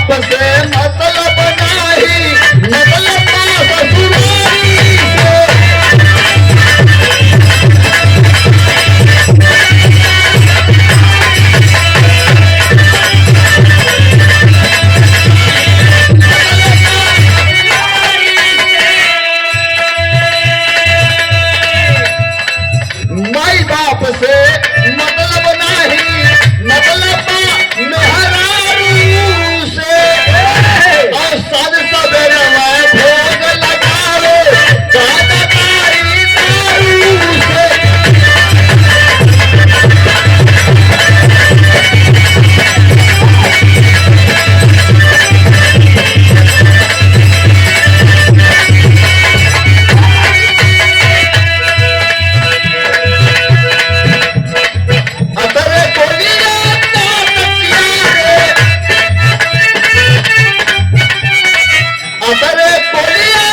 बाप से मतलब नहीं, मतलब ससुरारी से। माई बाप से मतलब नहीं, मतलब मेहरारू से। और साज सवेरे मैं भोग लगावे दादा तारी दारू से। अतरे कोलिया अतरे कोलिया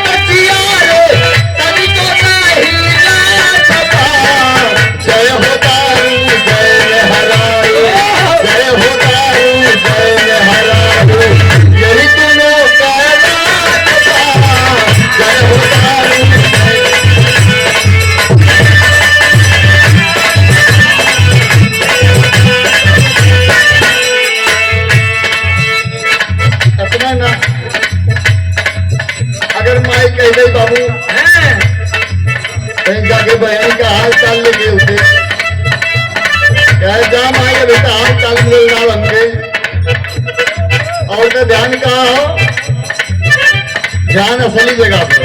बचिया रे तभी तो नहीं जाता। जय हो दारू जय मेहरारू, जय हो दारू जय मेहरारू, यही दोनों कहना जय हो दारू जय। अपना ना अगर माई कह गई बाबू कहीं जाके बहन का हाल चाल लेके उठे, कहे जा माई बेटा हाल चाल मिलना हमके। और का ध्यान कहाँ हो, ध्यान असली जगह पर।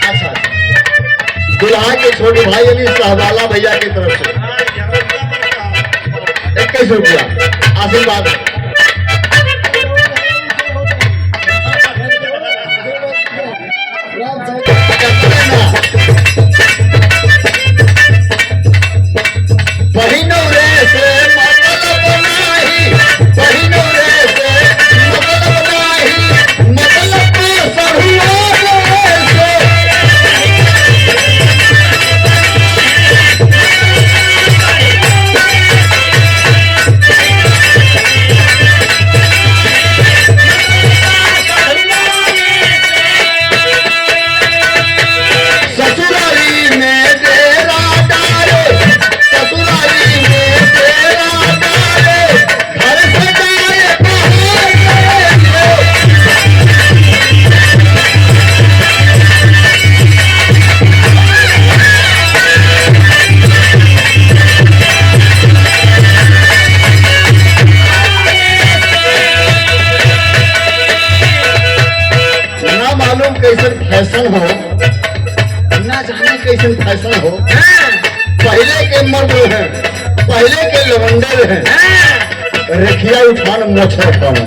अच्छा, दुल्हा के छोटे भाई अली साहबाला भैया की तरफ से 21 रुपया आशीर्वाद। बहिनों रे से मतलब नहीं, बहिनों रे से मतलब नहीं, मतलब सहुआ रे से। ससुरारी में डेरा डाले, ससुरारी में डेरा डाले, घर से जाए बाहर गए। ना मालूम कैसन फैशन हो, ना जाने कैसन फैशन हो। पहले के मर्द हैं, पहले के लवंडर हैं, रेखिया उठान मोछर पाना,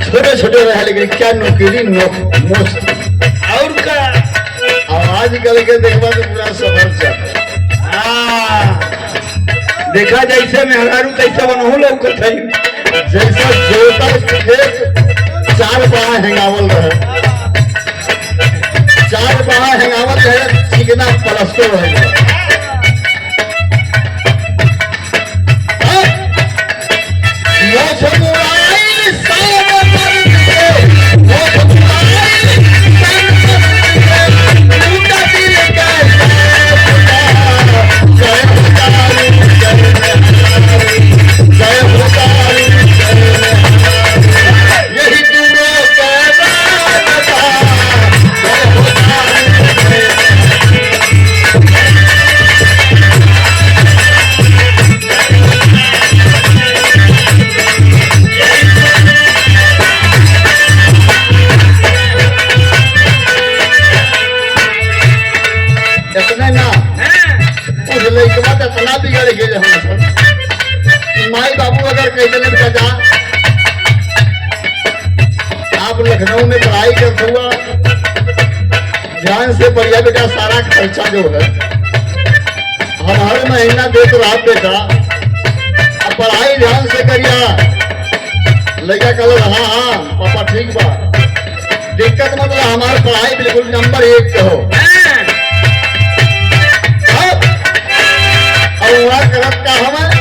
छोटे छोटे रहे लेकिन क्या नौकरी मोछ। और का आजकल के देखबा तो पूरा सफर चल। देखा जैसे मेहरारू कैसे बनहु लौकत है, जैसा जोतर खेत चार बाह हैंगावल रहे, चार बाह हैंगावल रहे, चिकना पलस्तर रहे। मोछ मुराई सब मर्द के, मोछ मुराई सब मर्द के, टूटा दिल का जय हो दारू जय मेहरारू, जय हो दारू जय मेहरारू, यही दोनों कहना जय हो दारू जय इतने ना उस लड़कवा तो इतना बिगड़ गए हम सब। माई बाबू अगर कह देने बेटा आप लखनऊ में पढ़ाई करते हुआ ध्यान से पढ़िया बेटा, सारा खर्चा जो है हम हर महीना दे तो रहा बेटा, अब पढ़ाई ध्यान से करिया। लड़का कल हाँ हाँ पापा ठीक बा, दिक्कत मतलब हमारी पढ़ाई बिल्कुल नंबर 1 पे हो। गौवा करत का हमें